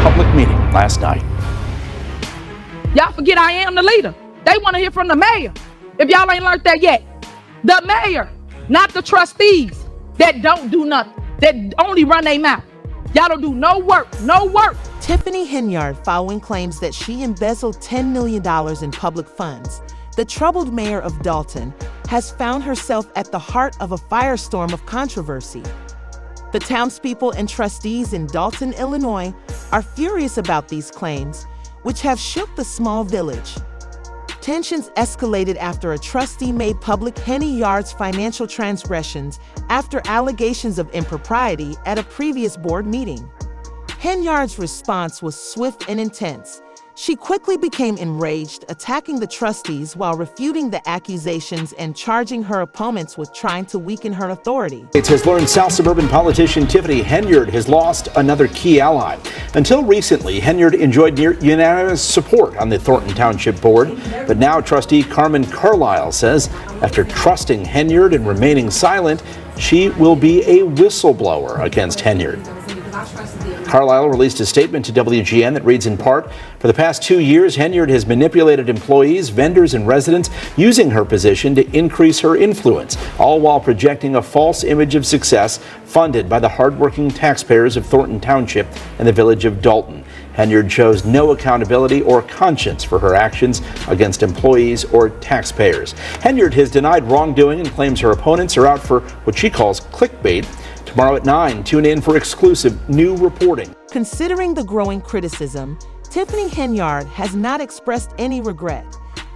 public meeting last night. Y'all forget I am the leader. They want to hear from the mayor. If y'all ain't learned that yet, the mayor, not the trustees that don't do nothing, that only run their mouth. Y'all don't do no work. Tiffany Henyard following claims that she embezzled $10 million in public funds. The troubled mayor of Dolton has found herself at the heart of a firestorm of controversy. The townspeople and trustees in Dolton, Illinois, are furious about these claims, which have shook the small village. Tensions escalated after a trustee made public Henyard's financial transgressions after allegations of impropriety at a previous board meeting. Henyard's response was swift and intense. She quickly became enraged, attacking the trustees while refuting the accusations and charging her opponents with trying to weaken her authority. It has learned South suburban politician Tiffany Henyard has lost another key ally. Until recently, Henyard enjoyed near unanimous support on the Thornton Township Board, but now trustee Carmen Carlisle says after trusting Henyard and remaining silent, she will be a whistleblower against Henyard. Carlisle released a statement to WGN that reads in part, "For the past 2 years, Henyard has manipulated employees, vendors, and residents using her position to increase her influence, all while projecting a false image of success funded by the hardworking taxpayers of Thornton Township and the village of Dolton. Henyard shows no accountability or conscience for her actions against employees or taxpayers." Henyard has denied wrongdoing and claims her opponents are out for what she calls clickbait. Tomorrow at 9, tune in for exclusive new reporting. Considering the growing criticism, Tiffany Henyard has not expressed any regret.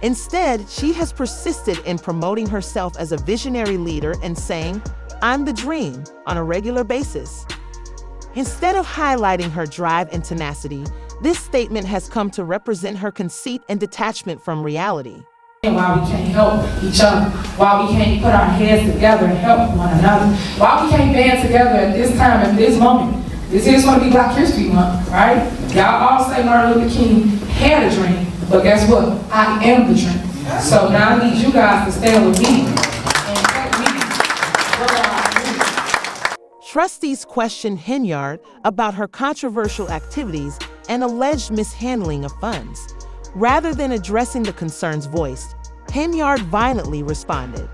Instead, she has persisted in promoting herself as a visionary leader and saying, "I'm the dream," on a regular basis. Instead of highlighting her drive and tenacity, this statement has come to represent her conceit and detachment from reality. Why we can't help each other, why we can't put our heads together and help one another, why we can't band together at this time, at this moment. This is going to be Black History Month, right? Y'all all say Martin Luther King had a dream, but guess what? I am the dream. So now I need you guys to stand with me and help me. Trustees questioned Henyard about her controversial activities and alleged mishandling of funds. Rather than addressing the concerns voiced, Henyard violently responded.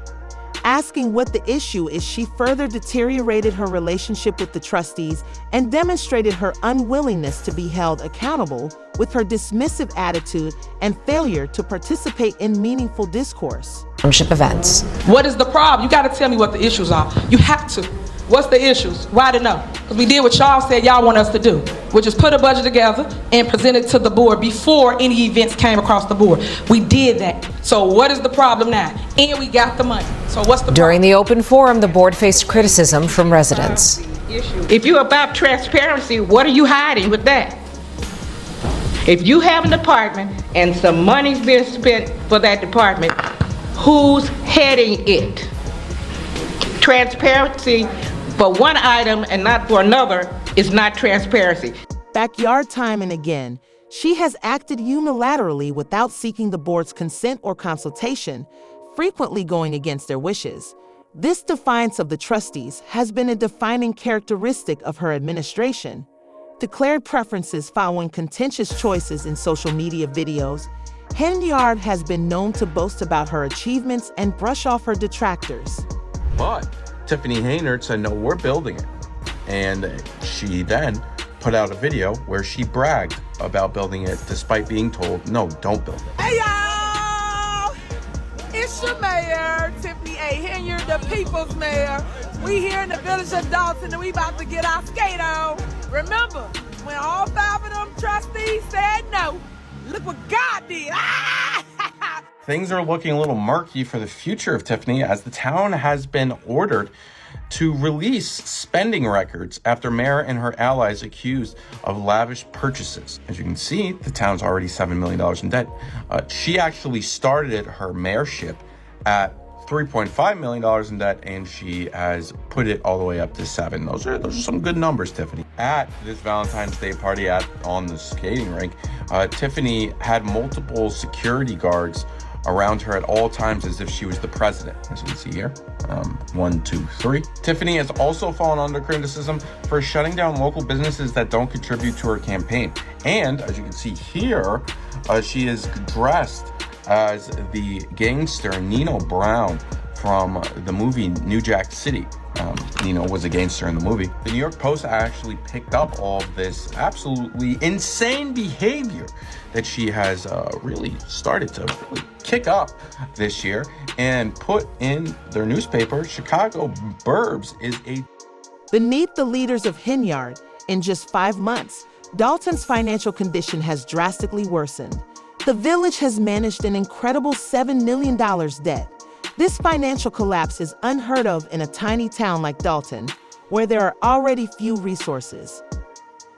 Asking what the issue is, she further deteriorated her relationship with the trustees and demonstrated her unwillingness to be held accountable with her dismissive attitude and failure to participate in meaningful discourse. Township events. What is the problem? You got to tell me what the issues are. You have to. What's the issues? Why to know? Because we did what y'all said y'all want us to do, which is put a budget together and present it to the board before any events came across the board. We did that. So what is the problem now? And we got the money. So what's the During problem? the open forum, the board faced criticism from residents. If you're about transparency, what are you hiding with that? If you have a department and some money's being spent for that department, who's heading it? Transparency for one item and not for another is not transparency. Backyard time and again, she has acted unilaterally without seeking the board's consent or consultation, frequently going against their wishes. This defiance of the trustees has been a defining characteristic of her administration. Declared preferences following contentious choices in social media videos, Henyard has been known to boast about her achievements and brush off her detractors. But Tiffany Henyard said, "No, we're building it." And she then put out a video where she bragged about building it despite being told, "No, don't build it." Hey y'all! It's your mayor, Tiffany Henyard, the people's mayor. We here in the village of Dolton and we about to get our skate on. Remember, when all 5 of them trustees said no, look what God did. Things are looking a little murky for the future of Tiffany as the town has been ordered to release spending records after mayor and her allies accused of lavish purchases. As you can see, the town's already $7 million in debt. She actually started her mayorship at $3.5 million in debt, and she has put it all the way up to 7. Those are some good numbers, Tiffany. At this Valentine's Day party on the skating rink, Tiffany had multiple security guards around her at all times as if she was the president, as you can see here. 1, 2, 3. Tiffany has also fallen under criticism for shutting down local businesses that don't contribute to her campaign. And as you can see here, she is dressed as the gangster Nino Brown from the movie New Jack City. Nino was a gangster in the movie. The New York Post actually picked up all of this absolutely insane behavior that she has really started to really kick up this year and put in their newspaper. Chicago Burbs is a... Beneath the leaders of Henyard, in just 5 months, Dolton's financial condition has drastically worsened. The village has managed an incredible $7 million debt. This financial collapse is unheard of in a tiny town like Dolton, where there are already few resources.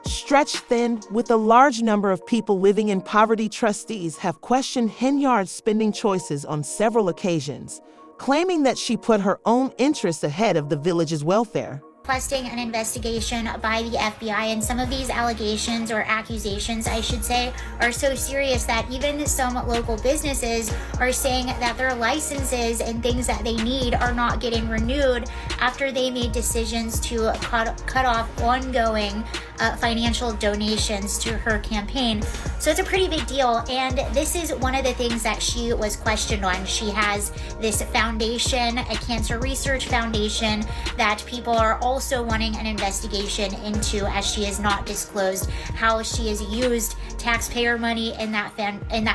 Stretched thin, with a large number of people living in poverty, trustees have questioned Henyard's spending choices on several occasions, claiming that she put her own interests ahead of the village's welfare. Requesting an investigation by the FBI, and some of these allegations, or accusations I should say, are so serious that even some local businesses are saying that their licenses and things that they need are not getting renewed after they made decisions to cut off ongoing financial donations to her campaign. So it's a pretty big deal, and this is one of the things that she was questioned on. She has this foundation, a cancer research foundation, that people are also wanting an investigation into, as she has not disclosed how she has used taxpayer money in that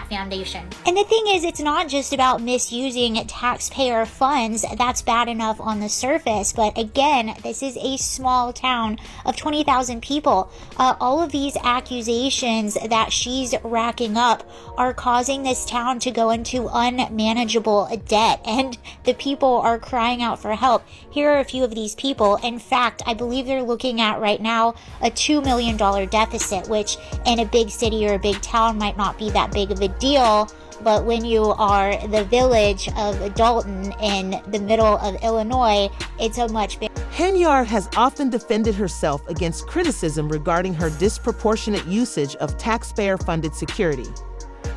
foundation. And the thing is, it's not just about misusing taxpayer funds. That's bad enough on the surface, but again, this is a small town of 20,000 people. All of these accusations that she's racking up are causing this town to go into unmanageable debt, and the people are crying out for help. Here are a few of these people. In fact, I believe they're looking at right now a $2 million deficit, which in a big city or a big town might not be that big of a deal. But when you are the village of Dolton in the middle of Illinois, it's a much bigger. Henyard has often defended herself against criticism regarding her disproportionate usage of taxpayer-funded security,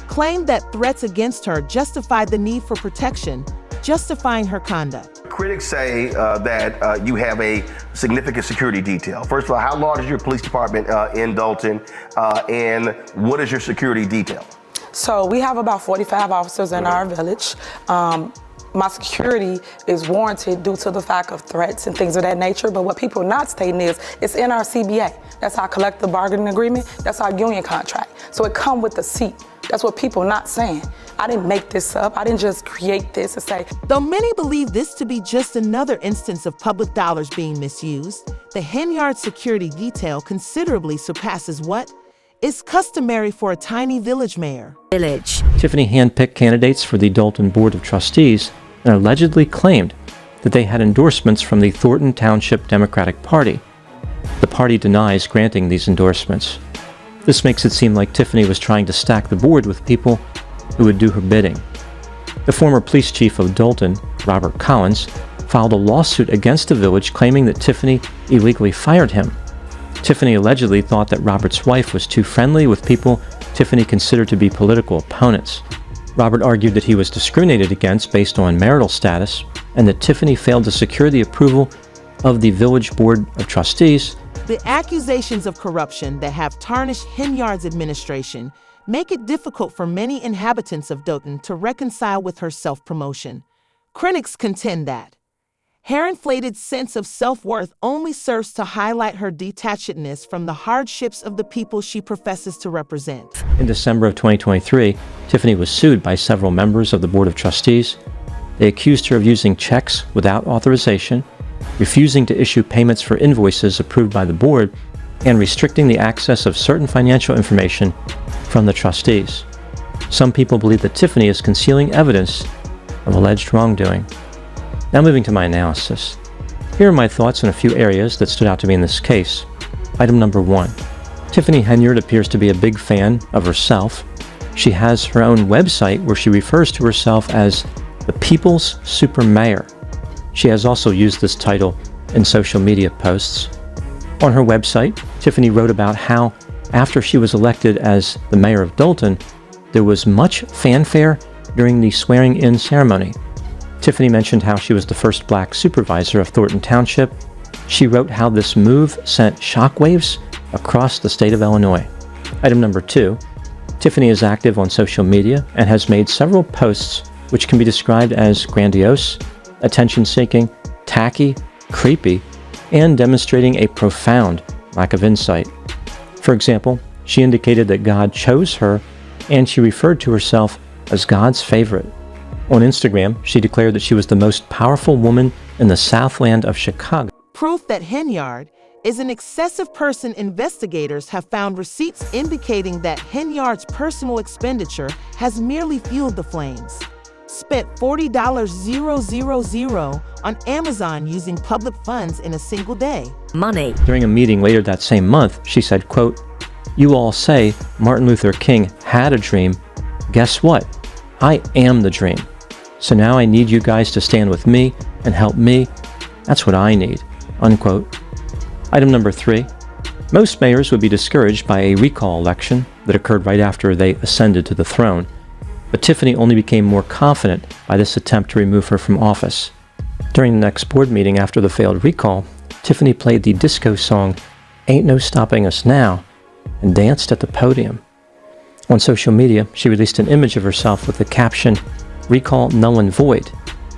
claimed that threats against her justified the need for protection, justifying her conduct. Critics say that you have a significant security detail. First of all, how large is your police department in Dolton, and what is your security detail? So we have about 45 officers in our village. My security is warranted due to the fact of threats and things of that nature, but what people are not stating is it's in our CBA. That's our collective bargaining agreement. That's our union contract. So it comes with the seat. That's what people are not saying. I didn't make this up. I didn't just create this and say. Though many believe this to be just another instance of public dollars being misused, the Henyard security detail considerably surpasses what is customary for a tiny village mayor. Tiffany handpicked candidates for the Dolton Board of Trustees and allegedly claimed that they had endorsements from the Thornton Township Democratic Party. The party denies granting these endorsements. This makes it seem like Tiffany was trying to stack the board with people who would do her bidding. The former police chief of Dolton, Robert Collins, filed a lawsuit against the village claiming that Tiffany illegally fired him. Tiffany allegedly thought that Robert's wife was too friendly with people Tiffany considered to be political opponents. Robert argued that he was discriminated against based on marital status, and that Tiffany failed to secure the approval of the Village Board of Trustees. The accusations of corruption that have tarnished Henyard's administration make it difficult for many inhabitants of Dolton to reconcile with her self-promotion. Critics contend that her inflated sense of self-worth only serves to highlight her detachedness from the hardships of the people she professes to represent. In December of 2023, Tiffany was sued by several members of the Board of Trustees. They accused her of using checks without authorization, refusing to issue payments for invoices approved by the board, and restricting the access of certain financial information from the trustees. Some people believe that Tiffany is concealing evidence of alleged wrongdoing. Now moving to my analysis. Here are my thoughts on a few areas that stood out to me in this case. Item number 1. Tiffany Henyard appears to be a big fan of herself. She has her own website where she refers to herself as the People's Super Mayor. She has also used this title in social media posts. On her website, Tiffany wrote about how, after she was elected as the mayor of Dolton, there was much fanfare during the swearing-in ceremony. Tiffany mentioned how she was the first black supervisor of Thornton Township. She wrote how this move sent shockwaves across the state of Illinois. Item number 2, Tiffany is active on social media and has made several posts which can be described as grandiose, attention-seeking, tacky, creepy, and demonstrating a profound lack of insight. For example, she indicated that God chose her, and she referred to herself as God's favorite. On Instagram, she declared that she was the most powerful woman in the Southland of Chicago. Proof that Henyard is an excessive person. Investigators have found receipts indicating that Henyard's personal expenditure has merely fueled the flames. Spent $40,000 on Amazon using public funds in a single day. Money. During a meeting later that same month, she said, quote, "You all say Martin Luther King had a dream. Guess what? I am the dream. So now I need you guys to stand with me and help me. That's what I need." Unquote. Item number 3. Most mayors would be discouraged by a recall election that occurred right after they ascended to the throne. But Tiffany only became more confident by this attempt to remove her from office. During the next board meeting after the failed recall, Tiffany played the disco song "Ain't No Stopping Us Now" and danced at the podium. On social media, she released an image of herself with the caption, "Recall null and void.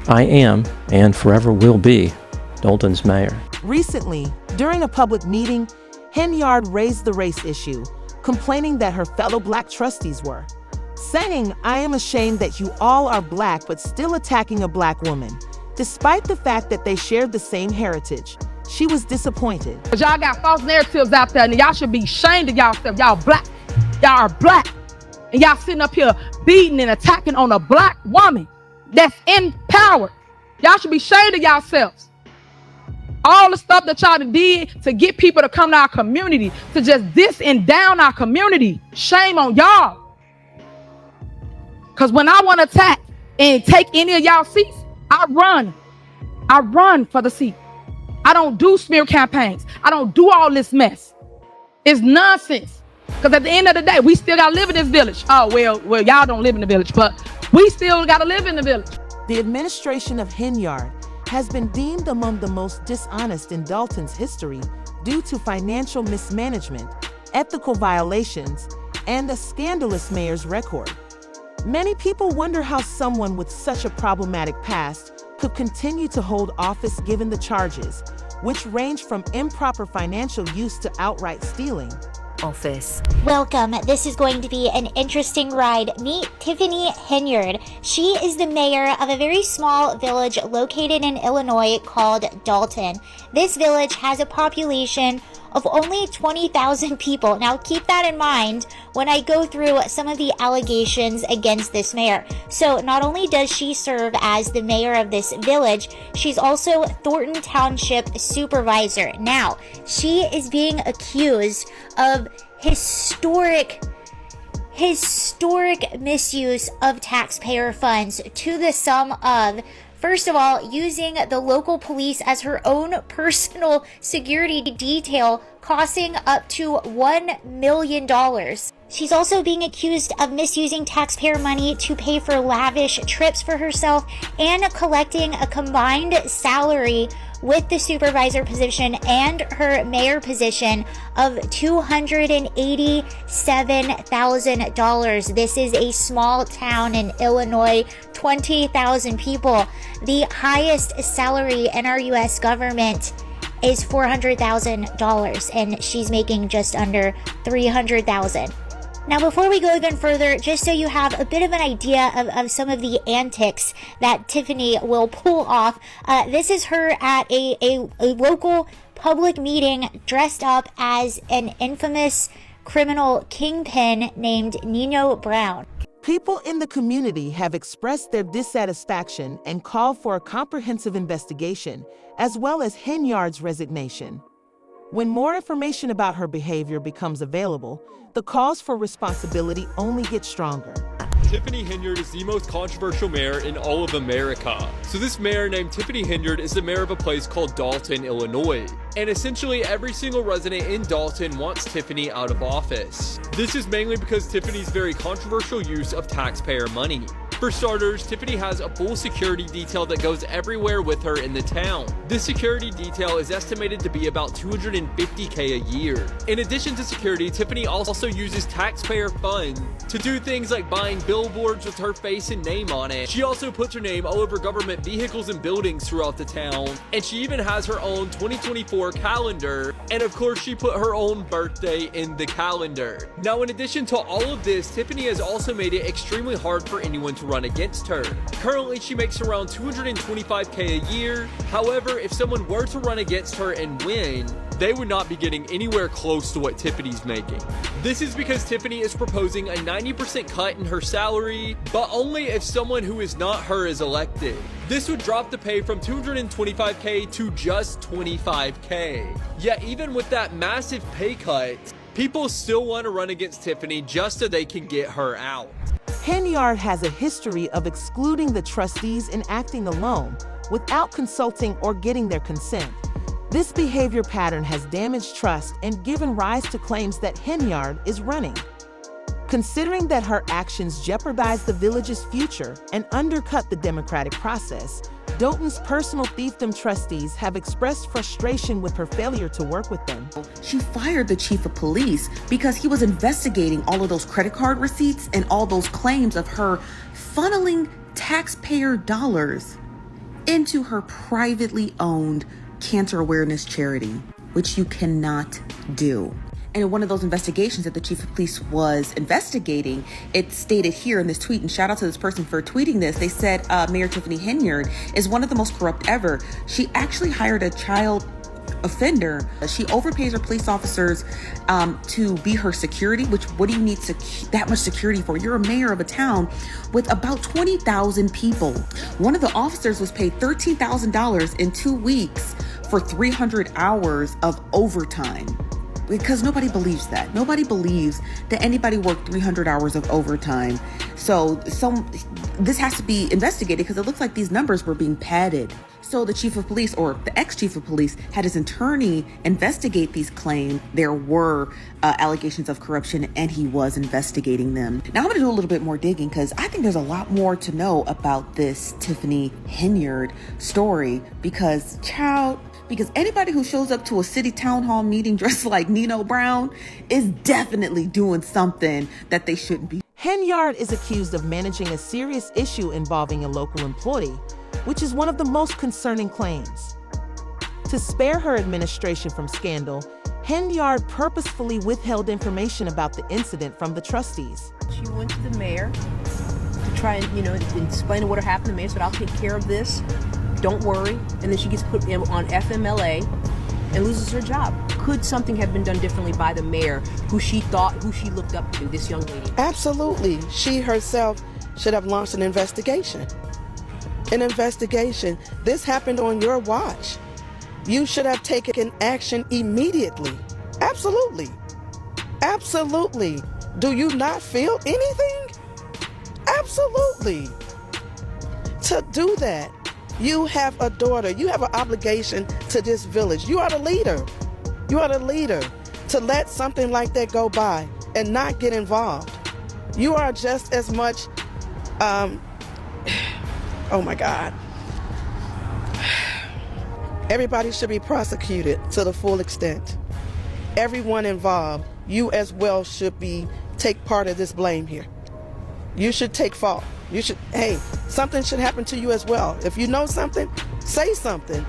I am, and forever will be, Dolton's mayor." Recently, during a public meeting, Henyard raised the race issue, complaining that her fellow black trustees were, saying, "I am ashamed that you all are black but still attacking a black woman." Despite the fact that they shared the same heritage, she was disappointed. Y'all got false narratives out there, and y'all should be ashamed of y'all. Y'all black. Y'all are black. And y'all sitting up here beating and attacking on a black woman that's in power. Y'all should be ashamed of yourselves. All the stuff that y'all did to get people to come to our community, to just diss and down our community. Shame on y'all. Because when I want to attack and take any of y'all seats, I run. I run for the seat. I don't do smear campaigns. I don't do all this mess. It's nonsense. Because at the end of the day, we still got to live in this village. Oh, well, y'all don't live in the village, but we still got to live in the village. The administration of Henyard has been deemed among the most dishonest in Dolton's history due to financial mismanagement, ethical violations, and a scandalous mayor's record. Many people wonder how someone with such a problematic past could continue to hold office given the charges, which range from improper financial use to outright stealing. Office. Welcome. This is going to be an interesting ride. Meet Tiffany Henyard. She is the mayor of a very small village located in Illinois called Dolton. This village has a population of only 20,000 people. Now keep that in mind when I go through some of the allegations against this mayor. So not only does she serve as the mayor of this village, she's also Thornton Township supervisor. Now, she is being accused of historic misuse of taxpayer funds to the sum of, first of all, using the local police as her own personal security detail, costing up to $1 million. She's also being accused of misusing taxpayer money to pay for lavish trips for herself and collecting a combined salary with the supervisor position and her mayor position of $287,000. This is a small town in Illinois, 20,000 people. The highest salary in our U.S. government is $400,000, and she's making just under $300,000. Now, before we go even further, just so you have a bit of an idea of some of the antics that Tiffany will pull off, this is her at a local public meeting dressed up as an infamous criminal kingpin named Nino Brown. People in the community have expressed their dissatisfaction and called for a comprehensive investigation, as well as Henyard's resignation. When more information about her behavior becomes available, the calls for responsibility only get stronger. Tiffany Henyard is the most controversial mayor in all of America. So this mayor named Tiffany Henyard is the mayor of a place called Dolton, Illinois. And essentially every single resident in Dolton wants Tiffany out of office. This is mainly because Tiffany's very controversial use of taxpayer money. For starters, Tiffany has a full security detail that goes everywhere with her in the town. This security detail is estimated to be about $250K a year. In addition to security, Tiffany also uses taxpayer funds to do things like buying billboards with her face and name on it. She also puts her name all over government vehicles and buildings throughout the town, and she even has her own 2024 calendar, and of course she put her own birthday in the calendar. Now, in addition to all of this, Tiffany has also made it extremely hard for anyone to run against her. Currently, she makes around $225K a year. However, if someone were to run against her and win, they would not be getting anywhere close to what Tiffany's making. This is because Tiffany is proposing a 90% cut in her salary, but only if someone who is not her is elected. This would drop the pay from $225K to just $25K. Yet even with that massive pay cut, people still want to run against Tiffany just so they can get her out. Henyard has a history of excluding the trustees and acting alone without consulting or getting their consent. This behavior pattern has damaged trust and given rise to claims that Henyard is running. Considering that her actions jeopardize the village's future and undercut the democratic process, Dolton's personal fiefdom trustees have expressed frustration with her failure to work with them. She fired the chief of police because he was investigating all of those credit card receipts and all those claims of her funneling taxpayer dollars into her privately owned cancer awareness charity, which you cannot do. And in one of those investigations that the chief of police was investigating, it stated here in this tweet, and shout out to this person for tweeting this, they said Mayor Tiffany Henyard is one of the most corrupt ever. She actually hired a child offender. She overpays her police officers to be her security, which what do you need that much security for? You're a mayor of a town with about 20,000 people. One of the officers was paid $13,000 in 2 weeks for 300 hours of overtime. Because nobody believes that. Nobody believes that anybody worked 300 hours of overtime. So this has to be investigated because it looks like these numbers were being padded. So the chief of police, or the ex-chief of police, had his attorney investigate these claims. There were allegations of corruption, and he was investigating them. Now I'm going to do a little bit more digging because I think there's a lot more to know about this Tiffany Henyard story because anybody who shows up to a city town hall meeting dressed like Nino Brown is definitely doing something that they shouldn't be. Henyard is accused of managing a serious issue involving a local employee, which is one of the most concerning claims. To spare her administration from scandal, Henyard purposefully withheld information about the incident from the trustees. She went to the mayor to try and, explain what happened. The mayor said, I'll take care of this. Don't worry. And then she gets put on FMLA and loses her job. Could something have been done differently by the mayor, who she looked up to, this young lady? Absolutely. She herself should have launched an investigation. This happened on your watch. You should have taken action immediately. Absolutely. Do you not feel anything? Absolutely. To do that, you have a daughter. You have an obligation to this village. You are the leader. To let something like that go by and not get involved. You are just as much, oh my God. Everybody should be prosecuted to the full extent. Everyone involved, you as well should take part of this blame here. You should take fault. Something should happen to you as well. If you know something, say something.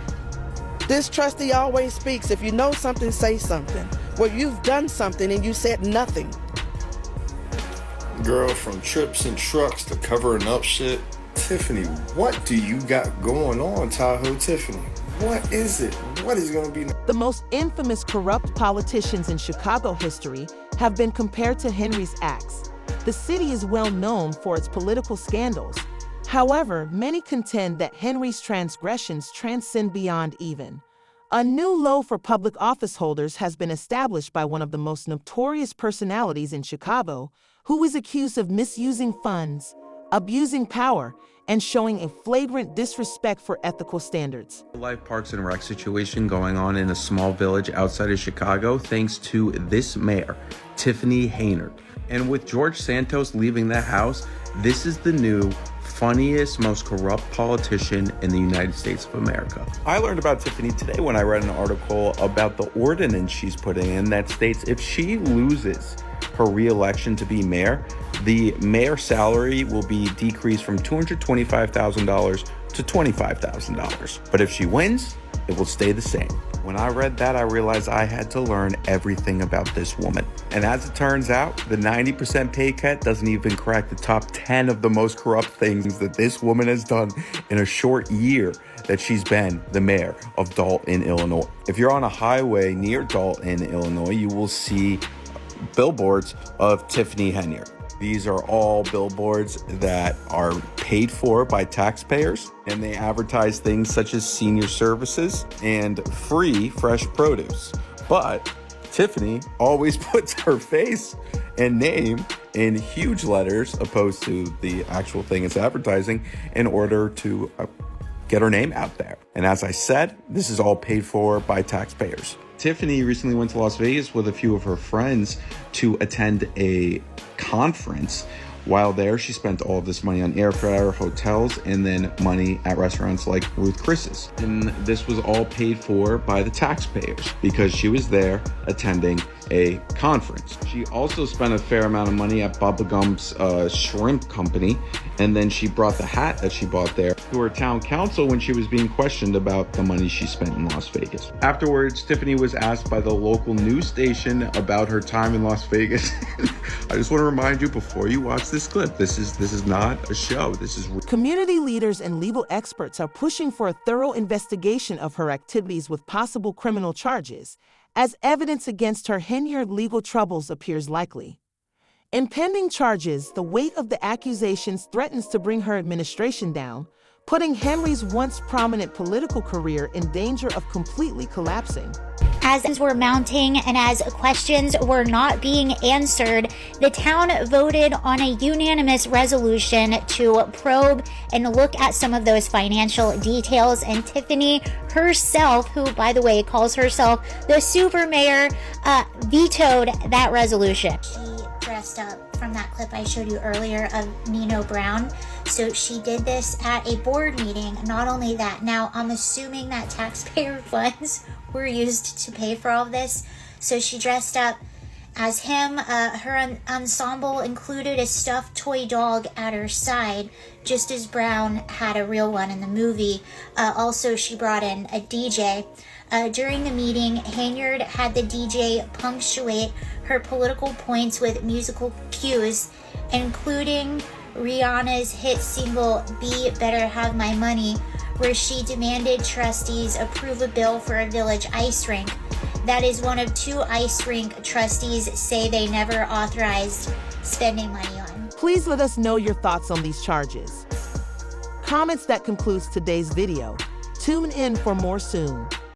This trustee always speaks. If you know something, say something. Well, you've done something and you said nothing. Girl, from trips and trucks to covering up shit. Tiffany, what do you got going on, Tahoe Tiffany? What is it? What is going to be? The most infamous corrupt politicians in Chicago history have been compared to Henry's acts. The city is well known for its political scandals. However, many contend that Henry's transgressions transcend beyond even. A new low for public office holders has been established by one of the most notorious personalities in Chicago, who is accused of misusing funds, abusing power, and showing a flagrant disrespect for ethical standards. Live Parks and Rec situation going on in a small village outside of Chicago thanks to this mayor, Tiffany Henyard. And with George Santos leaving the house, this is the new funniest, most corrupt politician in the United States of America. I learned about Tiffany today when I read an article about the ordinance she's putting in that states if she loses her re-election to be mayor, the mayor's salary will be decreased from $225,000 to $25,000. But if she wins, it will stay the same. When I read that, I realized I had to learn everything about this woman. And as it turns out, the 90% pay cut doesn't even crack the top 10 of the most corrupt things that this woman has done in a short year that she's been the mayor of Dolton, Illinois. If you're on a highway near Dolton, Illinois, you will see billboards of Tiffany Henyard. These are all billboards that are paid for by taxpayers, and they advertise things such as senior services and free fresh produce. But Tiffany always puts her face and name in huge letters opposed to the actual thing it's advertising in order to get her name out there. And as I said, this is all paid for by taxpayers. Tiffany recently went to Las Vegas with a few of her friends to attend a conference. While there, she spent all of this money on airfare, hotels, and then money at restaurants like Ruth Chris's. And this was all paid for by the taxpayers because she was there attending a conference. She also spent a fair amount of money at Bubba Gump's shrimp company, and then she brought the hat that she bought there to her town council when she was being questioned about the money she spent in Las Vegas. Afterwards, Tiffany was asked by the local news station about her time in Las Vegas. I just want to remind you before you watch this clip, this is not a show. This is Community leaders and legal experts are pushing for a thorough investigation of her activities with possible criminal charges, as evidence against her Henyard legal troubles appears likely. In pending charges, the weight of the accusations threatens to bring her administration down, putting Henry's once prominent political career in danger of completely collapsing. As things were mounting and as questions were not being answered, the town voted on a unanimous resolution to probe and look at some of those financial details. And Tiffany herself, who, by the way, calls herself the super mayor, vetoed that resolution. She dressed up from that clip I showed you earlier of Nino Brown. So she did this at a board meeting. Not only that, now I'm assuming that taxpayer funds were used to pay for all of this. So she dressed up as him. Her ensemble included a stuffed toy dog at her side, just as Brown had a real one in the movie. Also, she brought in a DJ. During the meeting, Henyard had the DJ punctuate her political points with musical cues, including Rihanna's hit single, Be Better Have My Money, where she demanded trustees approve a bill for a village ice rink. That is one of 2 ice rink trustees say they never authorized spending money on. Please let us know your thoughts on these charges. Comments. That concludes today's video. Tune in for more soon.